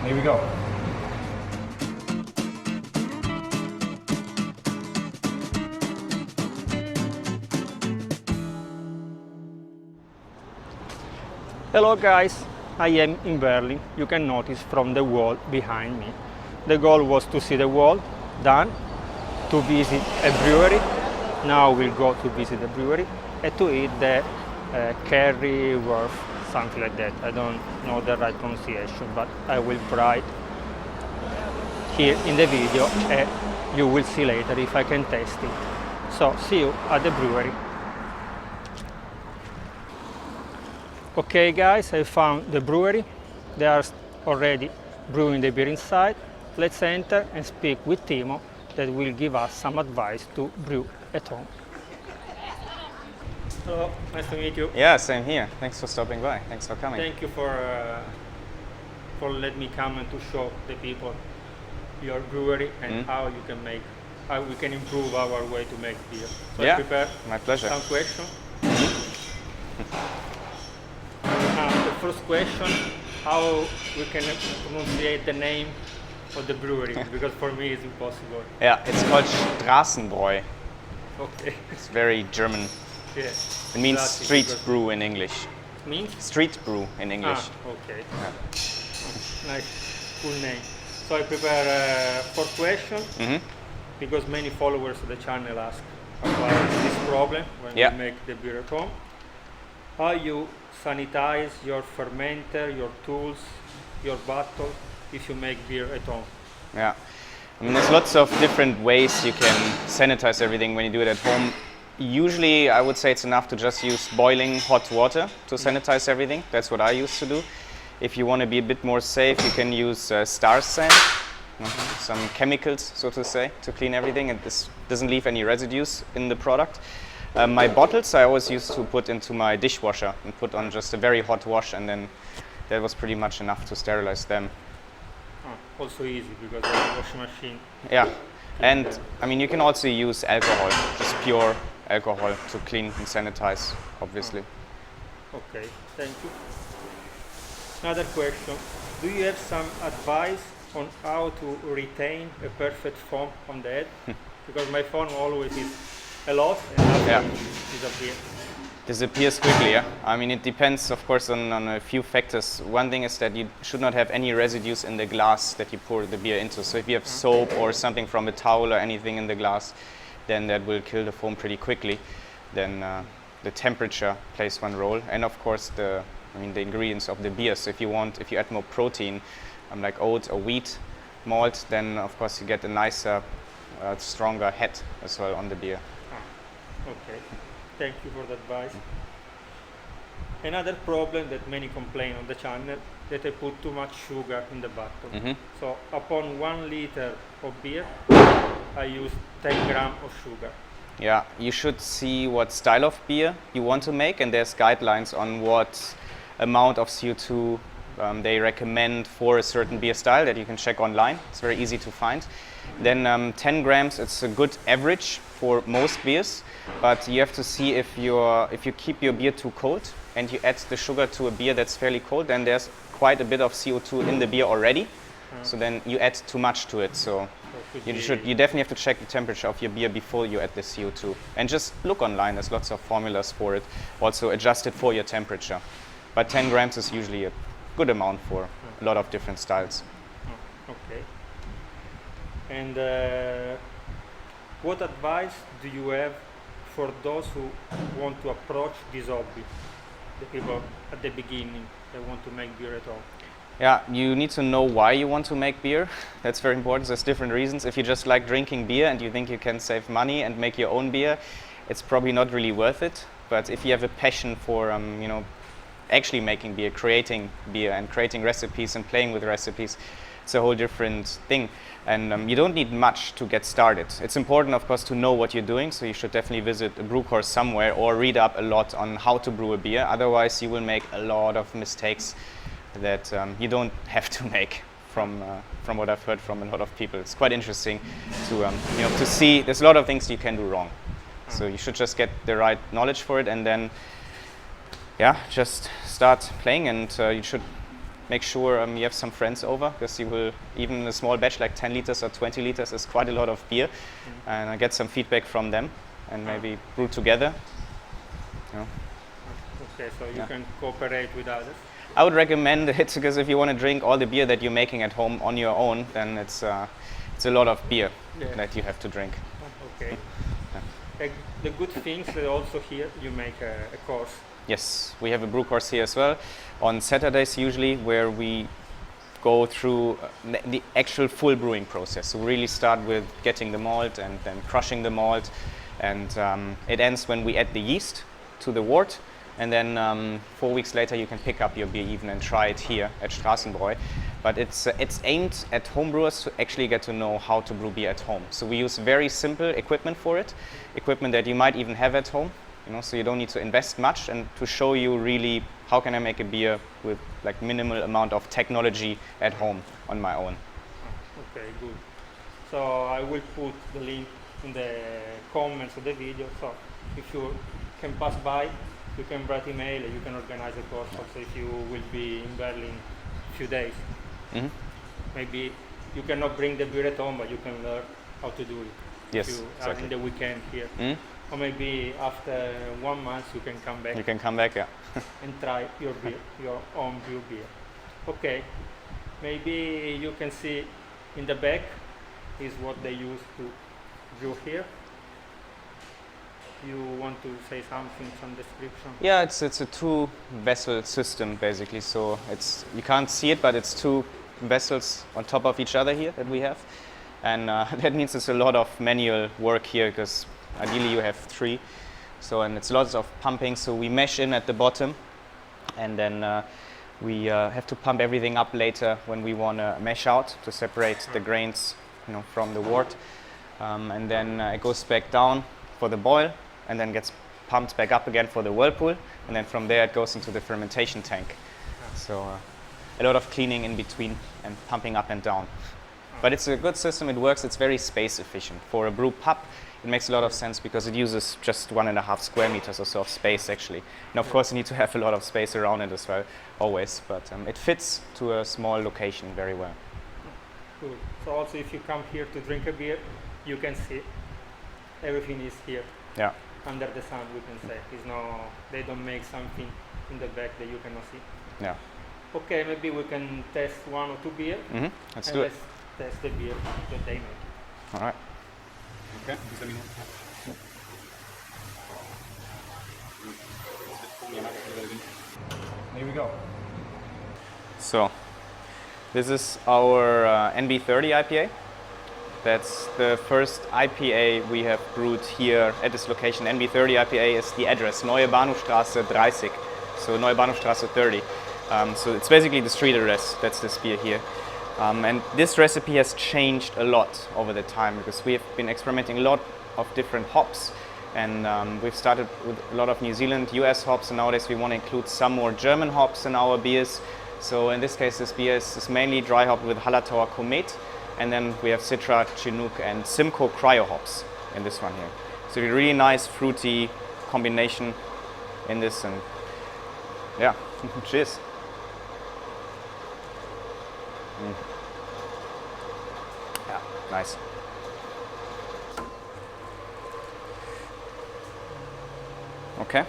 Here we go. Hello guys, I am in Berlin. You can notice from the wall behind me. The goal was to see the wall, done, to visit a brewery. Now we'll go to visit the brewery and to eat the currywurst, something like that. I don't know the right pronunciation, but I will write here in the video and you will see later if I can taste it. So see you at the brewery. Okay guys, I found the brewery. They are already brewing the beer inside. Let's enter and speak with Timo that will give us some advice to brew at home. Hello, nice to meet you. Yeah, same here. Thanks for stopping by. Thanks for coming. Thank you for letting me come and to show the people your brewery and how you can make, how we can improve our way to make beer. So yeah, I prepared my pleasure. some questions. The first question, how we can pronounce the name of the brewery, because for me it's impossible. Yeah, it's called STRAßENBRÄU. Okay. It's very German. Yeah. It means Classic, street brew in English. Means? Street brew in English. Ah, okay. Yeah. Nice, cool name. So I prepare 4 questions because many followers of the channel ask about this problem when we make the beer at home. How you sanitize your fermenter, your tools, your bottle if you make beer at home? Yeah, I mean there's lots of different ways you can sanitize everything when you do it at home. Usually I would say it's enough to just use boiling hot water to sanitize everything. That's what I used to do. If you want to be a bit more safe, you can use STRAßEN, some chemicals, so to say, to clean everything, and this doesn't leave any residues in the product. My bottles I always used to put into my dishwasher and put on just a very hot wash, and then that was pretty much enough to sterilize them. Also easy because of the washing machine. Yeah, and I mean you can also use alcohol, just pure alcohol to clean and sanitize, obviously. Okay, thank you. Another question, do you have some advice on how to retain a perfect foam on the head? Because my foam always is a lot and after disappears. Disappears quickly, yeah. I mean, it depends, of course, on a few factors. One thing is that you should not have any residues in the glass that you pour the beer into. So if you have soap or something from a towel or anything in the glass, then that will kill the foam pretty quickly. Then the temperature plays one role, and of course the ingredients of the beer. So if you add more protein, like oat or wheat malt, then of course you get a nicer, stronger head as well on the beer. Okay, thank you for the advice. Another problem that many complain on the channel, that I put too much sugar in the bottle. So upon 1 liter of beer, I use 10 grams of sugar. Yeah, you should see what style of beer you want to make, and there's guidelines on what amount of CO2 they recommend for a certain beer style that you can check online. It's very easy to find. Then 10 grams, it's a good average for most beers, but you have to see if you keep your beer too cold and you add the sugar to a beer that's fairly cold, then there's quite a bit of CO2 in the beer already. So then you add too much to it. So you definitely have to check the temperature of your beer before you add the CO2. And just look online, there's lots of formulas for it. Also adjust it for your temperature. But 10 grams is usually a good amount for a lot of different styles. Okay. And what advice do you have for those who want to approach this hobby? The people at the beginning, they want to make beer at home. Yeah, you need to know why you want to make beer. That's very important. There's different reasons. If you just like drinking beer and you think you can save money and make your own beer, it's probably not really worth it. But if you have a passion for actually making beer, creating beer and creating recipes and playing with recipes, it's a whole different thing. And you don't need much to get started. It's important, of course, to know what you're doing, so you should definitely visit a brew course somewhere or read up a lot on how to brew a beer. Otherwise, you will make a lot of mistakes that you don't have to make, from what I've heard from a lot of people. It's quite interesting to see there's a lot of things you can do wrong. So you should just get the right knowledge for it, and then just start playing, and you should make sure you have some friends over, because you will, even a small batch like 10 liters or 20 liters is quite a lot of beer, and get some feedback from them and maybe brew together. You know. Okay, so you can cooperate with others. I would recommend it, because if you want to drink all the beer that you're making at home on your own, then it's a lot of beer that you have to drink. Okay. The good things that also here you make a course. Yes, we have a brew course here as well on Saturdays usually, where we go through the actual full brewing process. So we really start with getting the malt and then crushing the malt, and it ends when we add the yeast to the wort, and then 4 weeks later you can pick up your beer even and try it here at STRAßENBRÄU. But it's aimed at homebrewers to actually get to know how to brew beer at home. So we use very simple equipment for it, equipment that you might even have at home, you know, so you don't need to invest much, and to show you really how can I make a beer with like minimal amount of technology at home on my own. Okay, good. So I will put the link in the comments of the video, so if you can pass by, you can write email, you can organize a course also if you will be in Berlin a few days. Maybe you cannot bring the beer at home, but you can learn how to do it. Yes, if you exactly. are in the weekend here. Or maybe after 1 month you can come back. You can come back, yeah. And try your beer, your own brew beer. Okay, maybe you can see in the back is what they use to brew here. You want to say something, some description? Yeah, it's a 2 vessel system basically. So you can't see it, but it's 2 vessels on top of each other here that we have, and that means it's a lot of manual work here, because ideally you have 3. So, and it's lots of pumping. So we mesh in at the bottom, and then we have to pump everything up later when we want to mesh out to separate the grains, you know, from the wort, and then it goes back down for the boil, and then gets pumped back up again for the whirlpool, and then from there it goes into the fermentation tank. So a lot of cleaning in between and pumping up and down. But it's a good system, it works, it's very space efficient. For a brew pub, it makes a lot of sense because it uses just 1.5 square meters or so of space actually. And of course you need to have a lot of space around it as well, always, but it fits to a small location very well. Cool. So also if you come here to drink a beer, you can see everything is here. Yeah. Under the sun, we can say. They don't make something in the back that you cannot see. Yeah. Okay, maybe we can test 1 or 2 beer. Let's do it. Let's test the beer that they make. All right. Okay. Here we go. So, this is our NB30 IPA. That's the first IPA we have brewed here at this location. NB30 IPA is the address, Neue Bahnhofstraße 30. So Neue Bahnhofstraße 30. So it's basically the street address. That's this beer here. And this recipe has changed a lot over the time because we have been experimenting a lot of different hops. And we've started with a lot of New Zealand, US hops, and nowadays we want to include some more German hops in our beers. So in this case, this beer is mainly dry hopped with Hallertauer Komet. And then we have Citra, Chinook, and Simcoe Cryo hops in this one here. So a really nice fruity combination in this, and yeah, cheers. Yeah, nice. Okay.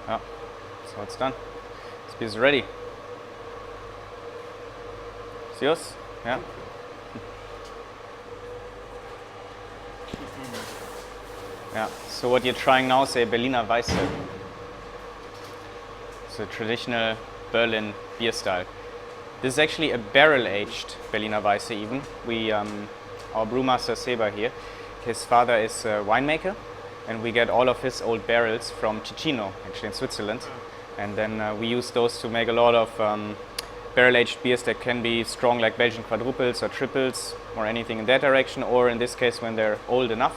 Yeah, so it's done. This beer is ready. It's yours? Yeah. Yeah. So what you're trying now is a Berliner Weisse. It's a traditional Berlin beer style. This is actually a barrel-aged Berliner Weisse even. Our brewmaster Seba here, his father is a winemaker, and we get all of his old barrels from Ticino, actually in Switzerland. And then we use those to make a lot of barrel-aged beers that can be strong like Belgian quadruples or triples or anything in that direction, or in this case when they're old enough,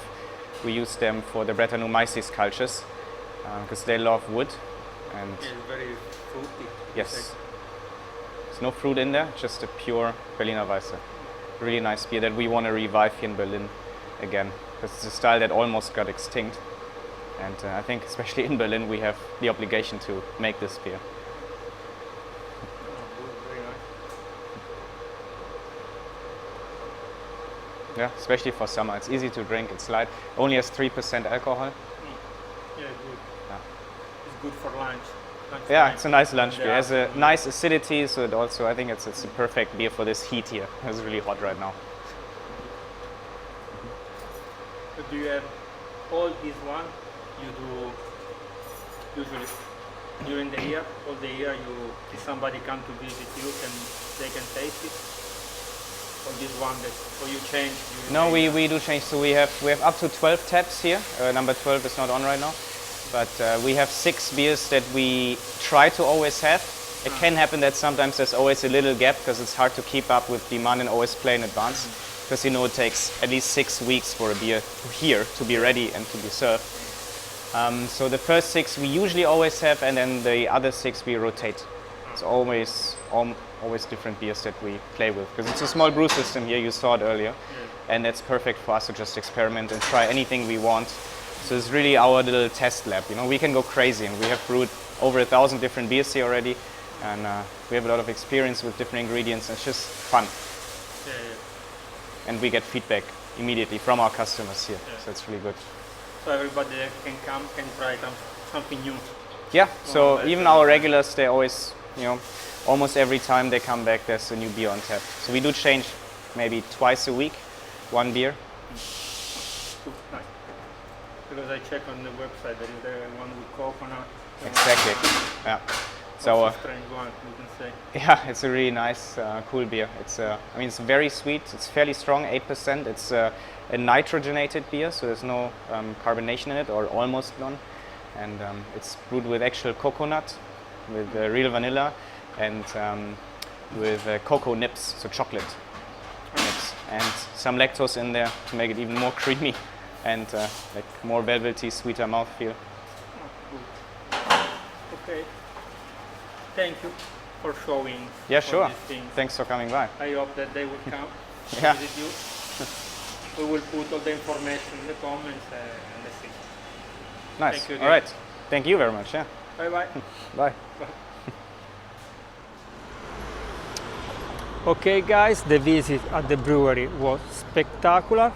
we use them for the Brettanomyces cultures because they love wood. And It's very fruity. yes, there's no fruit in there, just a pure Berliner Weisse. Really nice beer that we want to revive here in Berlin again, because it's a style that almost got extinct. And I think especially in Berlin we have the obligation to make this beer. Very nice. Yeah, especially for summer. It's easy to drink, it's light, only has 3% alcohol. Yeah, good. Yeah. It's good for lunch. Yeah, it's a nice lunch Yeah. beer. It has a nice acidity, so it also, I think it's a perfect beer for this heat here. It's really hot right now. But do you have all these one? You do usually during the year, all the year. If somebody come to visit you, they can taste it. Or this one that, or you change? No, we do change. So we have up to 12 taps here. Number 12 is not on right now, but we have 6 beers that we try to always have. It can happen that sometimes there's always a little gap because it's hard to keep up with demand and always play in advance. Because you know it takes at least 6 weeks for a beer here to be ready and to be served. So the first 6 we usually always have, and then the other 6 we rotate. It's always different beers that we play with, because it's a small brew system here, you saw it earlier, and it's perfect for us to just experiment and try anything we want. So it's really our little test lab. You know, we can go crazy, and we have brewed over 1,000 different beers here already, and we have a lot of experience with different ingredients. And it's just fun. And we get feedback immediately from our customers here, so it's really good. So everybody that can come can try something new. Yeah, so even our regulars, they always, you know, almost every time they come back, there's a new beer on tap. So we do change maybe twice a week, one beer. Nice. Because I check on the website, there is the one with coconut. Exactly. Yeah. So a strange one, you can say. yeah, it's a really nice, cool beer. It's, I mean, it's very sweet. It's fairly strong, 8%. It's a nitrogenated beer, so there's no carbonation in it, or almost none. And it's brewed with actual coconut, with real vanilla, and with cocoa nips, so chocolate nips, and some lactose in there to make it even more creamy and like more velvety, sweeter mouthfeel. Okay. Thank you for showing. Yeah, all sure. these things. Thanks for coming by. I hope that they will come Yeah. visit you. We will put all the information in the comments and that's it. Nice. Thank you All right. Thank you very much. Yeah. Bye bye. Bye. Okay guys, the visit at the brewery was spectacular.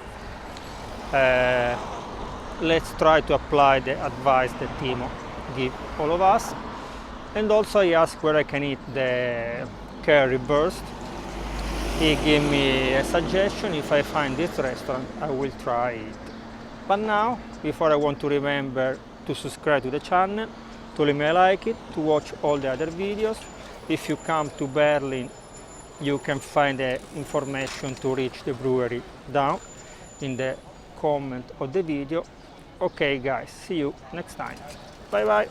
Let's try to apply the advice that Timo gave all of us. And also I asked where I can eat the curry burst. He gave me a suggestion. If I find this restaurant, I will try it. But now, before I want to remember to subscribe to the channel, to leave me a like it, to watch all the other videos. If you come to Berlin, you can find the information to reach the brewery down in the comment of the video. Okay guys, see you next time. Bye bye.